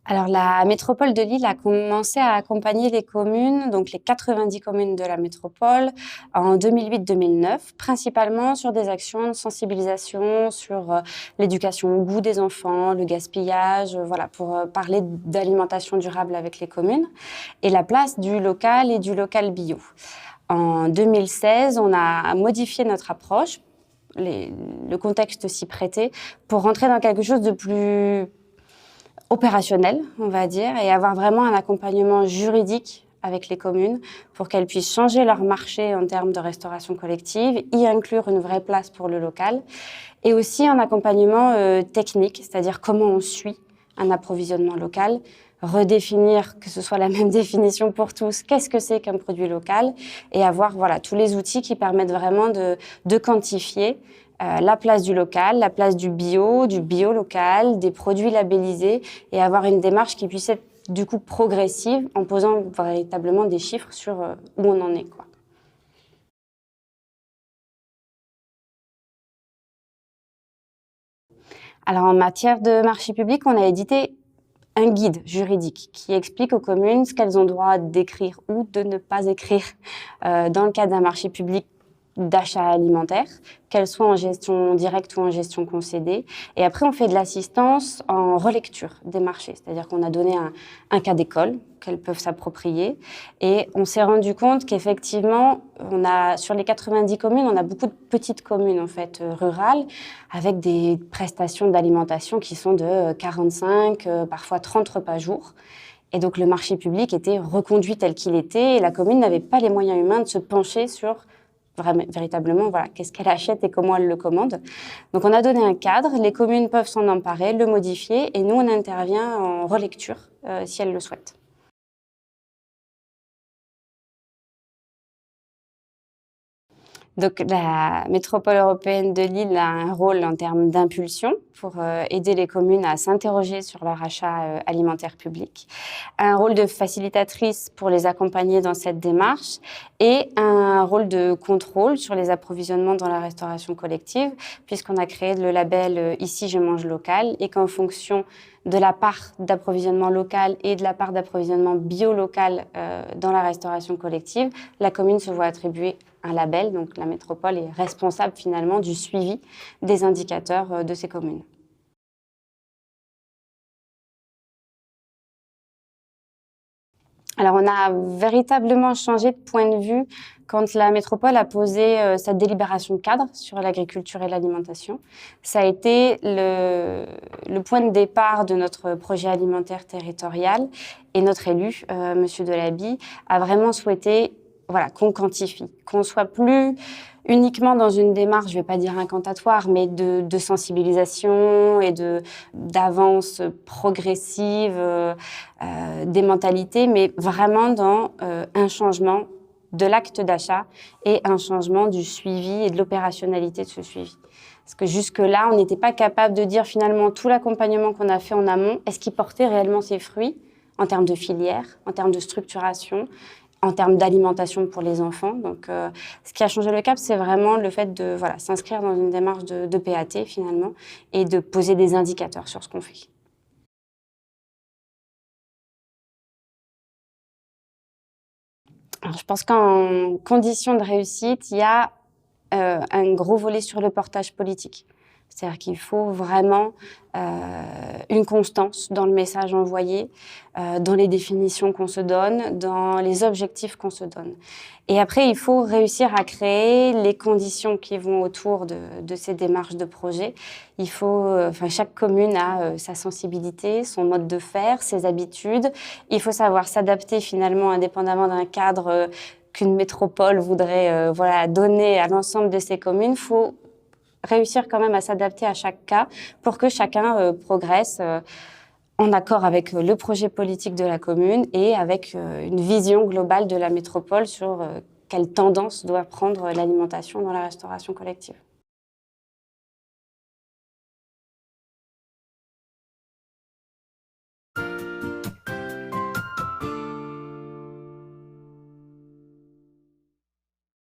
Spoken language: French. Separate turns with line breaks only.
Alors, la métropole de Lille a commencé à accompagner les communes, donc les 90 communes de la métropole, en 2008-2009, principalement sur des actions de sensibilisation sur l'éducation au goût des enfants, le gaspillage, voilà, pour parler d'alimentation durable avec les communes, et la place du local et du local bio. En 2016, on a modifié notre approche, le contexte s'y prêtait, pour rentrer dans quelque chose de plus opérationnel, on va dire, et avoir vraiment un accompagnement juridique avec les communes pour qu'elles puissent changer leur marché en termes de restauration collective, y inclure une vraie place pour le local, et aussi un accompagnement technique, c'est-à-dire comment on suit un approvisionnement local, redéfinir, que ce soit la même définition pour tous, qu'est-ce que c'est qu'un produit local, et avoir voilà, tous les outils qui permettent vraiment de quantifier la place du local, la place du bio local, des produits labellisés, et avoir une démarche qui puisse être du coup progressive en posant véritablement des chiffres sur où on en est, quoi. Alors en matière de marché public, on a édité un guide juridique qui explique aux communes ce qu'elles ont droit d'écrire ou de ne pas écrire dans le cadre d'un marché public d'achat alimentaire, qu'elle soit en gestion directe ou en gestion concédée. Et après, on fait de l'assistance en relecture des marchés, c'est-à-dire qu'on a donné un cas d'école qu'elles peuvent s'approprier. Et on s'est rendu compte qu'effectivement, sur les 90 communes, on a beaucoup de petites communes en fait rurales, avec des prestations d'alimentation qui sont de 45, parfois 30 repas jour. Et donc le marché public était reconduit tel qu'il était, et la commune n'avait pas les moyens humains de se pencher sur véritablement, voilà, qu'est-ce qu'elle achète et comment elle le commande. Donc on a donné un cadre, les communes peuvent s'en emparer, le modifier, et nous on intervient en relecture si elles le souhaitent. Donc la métropole européenne de Lille a un rôle en termes d'impulsion pour aider les communes à s'interroger sur leur achat alimentaire public, un rôle de facilitatrice pour les accompagner dans cette démarche, et un rôle de contrôle sur les approvisionnements dans la restauration collective, puisqu'on a créé le label Ici je mange local, et qu'en fonction de la part d'approvisionnement local et de la part d'approvisionnement bio local dans la restauration collective, la commune se voit attribuer un label. Donc la métropole est responsable finalement du suivi des indicateurs de ces communes. Alors on a véritablement changé de point de vue quand la métropole a posé sa délibération cadre sur l'agriculture et l'alimentation. Ça a été le point de départ de notre projet alimentaire territorial, et notre élu, Monsieur Delaby, a vraiment souhaité voilà, qu'on quantifie, qu'on soit plus uniquement dans une démarche, je ne vais pas dire incantatoire, mais de sensibilisation et d'avance progressive des mentalités, mais vraiment dans un changement de l'acte d'achat et un changement du suivi et de l'opérationnalité de ce suivi. Parce que jusque-là, on n'était pas capable de dire finalement tout l'accompagnement qu'on a fait en amont, est-ce qu'il portait réellement ses fruits en termes de filière, en termes de structuration, en termes d'alimentation pour les enfants. Donc, ce qui a changé le cap, c'est vraiment le fait de voilà, s'inscrire dans une démarche de PAT finalement, et de poser des indicateurs sur ce qu'on fait. Alors, je pense qu'en condition de réussite, il y a un gros volet sur le portage politique. C'est-à-dire qu'il faut vraiment une constance dans le message envoyé, dans les définitions qu'on se donne, dans les objectifs qu'on se donne. Et après, il faut réussir à créer les conditions qui vont autour de ces démarches de projet. Il faut, chaque commune a sa sensibilité, son mode de faire, ses habitudes. Il faut savoir s'adapter finalement indépendamment d'un cadre qu'une métropole voudrait donner à l'ensemble de ses communes. Il faut réussir quand même à s'adapter à chaque cas pour que chacun progresse en accord avec le projet politique de la commune et avec une vision globale de la métropole sur quelle tendance doit prendre l'alimentation dans la restauration collective.